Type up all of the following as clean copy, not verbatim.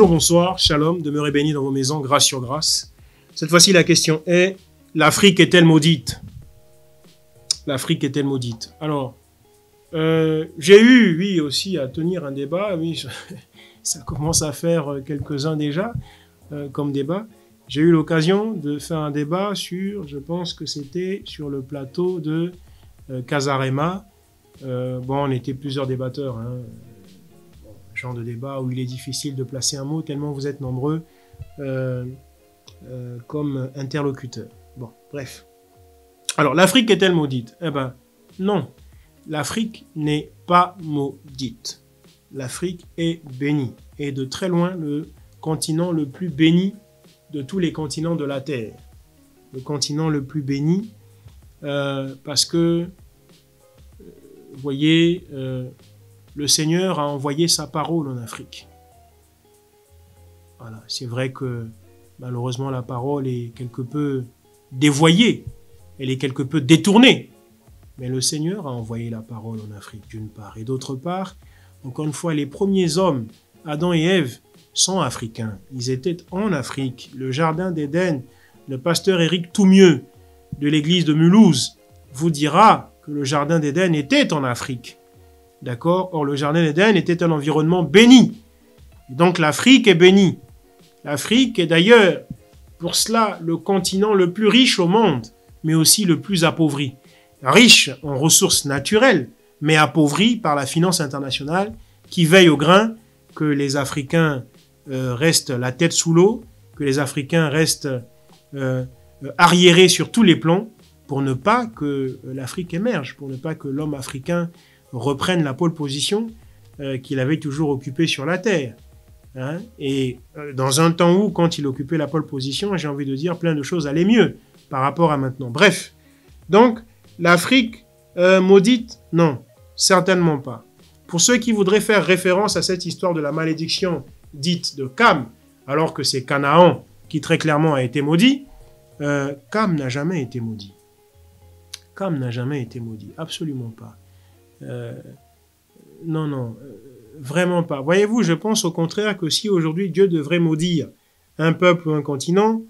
Bonjour, bonsoir, shalom, demeurez bénis dans vos maisons, grâce sur grâce. Cette fois-ci, la question est, l'Afrique est-elle maudite? L'Afrique est-elle maudite? Alors, j'ai eu, oui, aussi à tenir un débat, oui, ça commence à faire quelques-uns déjà, comme débat. J'ai eu l'occasion de faire un débat sur, je pense que c'était sur le plateau de Casarema. Bon, on était plusieurs débatteurs, hein. Genre de débat où il est difficile de placer un mot tellement vous êtes nombreux comme interlocuteurs. Bon, bref. Alors, l'Afrique est-elle maudite? Eh ben, non. L'Afrique n'est pas maudite. L'Afrique est bénie. Et de très loin, le continent le plus béni de tous les continents de la Terre. Le continent le plus béni parce que, vous voyez, le Seigneur a envoyé sa parole en Afrique. Voilà, c'est vrai que malheureusement la parole est quelque peu dévoyée, elle est quelque peu détournée. Mais le Seigneur a envoyé la parole en Afrique d'une part. Et d'autre part, encore une fois, les premiers hommes, Adam et Ève, sont africains. Ils étaient en Afrique. Le jardin d'Éden, le pasteur Éric Toumieux de l'église de Mulhouse vous dira que le jardin d'Éden était en Afrique. D'accord? Or, le jardin d'Éden était un environnement béni. Donc, l'Afrique est bénie. L'Afrique est d'ailleurs, pour cela, le continent le plus riche au monde, mais aussi le plus appauvri. Riche en ressources naturelles, mais appauvri par la finance internationale qui veille au grain que les Africains restent la tête sous l'eau, que les Africains restent arriérés sur tous les plans pour ne pas que l'Afrique émerge, pour ne pas que l'homme africain reprenne la pole position qu'il avait toujours occupée sur la Terre. Hein? Et dans un temps où, quand il occupait la pole position, j'ai envie de dire, plein de choses allaient mieux par rapport à maintenant. Bref, donc, l'Afrique maudite, non, certainement pas. Pour ceux qui voudraient faire référence à cette histoire de la malédiction dite de Cam, alors que c'est Canaan qui très clairement a été maudit, Cam n'a jamais été maudit. Cam n'a jamais été maudit, absolument pas. Non, vraiment pas. Voyez-vous, je pense au contraire que si aujourd'hui Dieu devrait maudire un peuple ou un continent,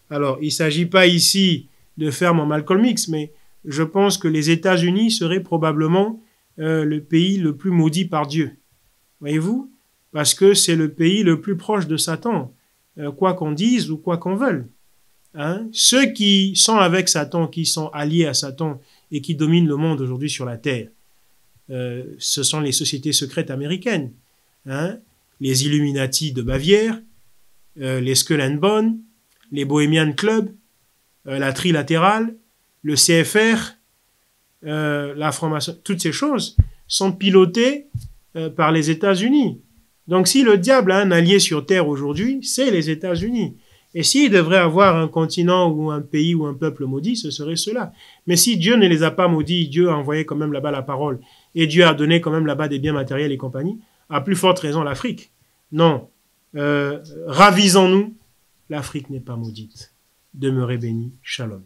alors il ne s'agit pas ici de faire mon Malcolm X, mais je pense que les États-Unis seraient probablement le pays le plus maudit par Dieu. Voyez-vous? Parce que c'est le pays le plus proche de Satan, quoi qu'on dise ou quoi qu'on veuille. Hein? Ceux qui sont avec Satan, qui sont alliés à Satan et qui dominent le monde aujourd'hui sur la terre, ce sont les sociétés secrètes américaines, hein? Les Illuminati de Bavière, les Skull and Bones, les Bohemian Club, la Trilatérale, le CFR, la franc-maçonnerie, toutes ces choses sont pilotées par les États-Unis. Donc si le diable a un allié sur Terre aujourd'hui, c'est les États-Unis. Et s'il devrait avoir un continent ou un pays ou un peuple maudit, ce serait cela. Mais si Dieu ne les a pas maudits, Dieu a envoyé quand même là-bas la parole, et Dieu a donné quand même là-bas des biens matériels et compagnie, à plus forte raison l'Afrique. Non, ravisons-nous, l'Afrique n'est pas maudite. Demeurez bénis, shalom.